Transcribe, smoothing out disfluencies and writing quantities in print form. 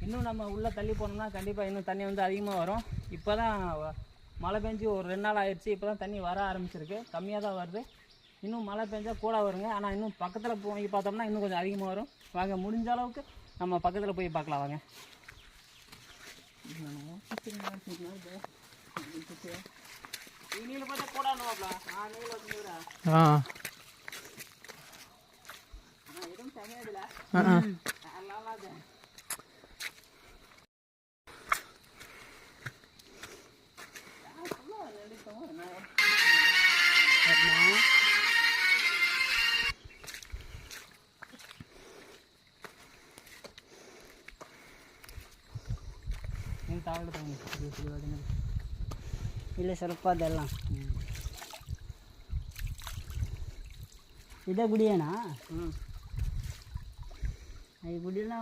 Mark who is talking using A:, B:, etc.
A: இன்னும் நம்ம உள்ளே தள்ளி போனோம்னா கண்டிப்பாக இன்னும் தண்ணி வந்து அதிகமாக வரும். இப்போ தான் மழை பெஞ்சு ஒரு 2 நாள் ஆயிடுச்சு. இப்போ தான் தண்ணி வர ஆரம்பிச்சிருக்கு. கம்மியாக தான் வருது. இன்னும் மழை பெஞ்சால் கூட வருங்க. ஆனால் இன்னும் பக்கத்தில் போய் பார்த்தோம்னா இன்னும் கொஞ்சம் அதிகமாக வரும். வாங்க, முடிஞ்ச அளவுக்கு நம்ம பக்கத்தில் போய் பார்க்கலாம் வாங்க. நீல பார்த்தா கூட எதுவும் தனியாதுல
B: ಇಲ್ಲ ಸ್ವಲ್ಪ ಅದೆಲ್ಲ ಇದೇ ಗುಡಿ ಅಣ್ಣ ಈ ಗುಡಿನ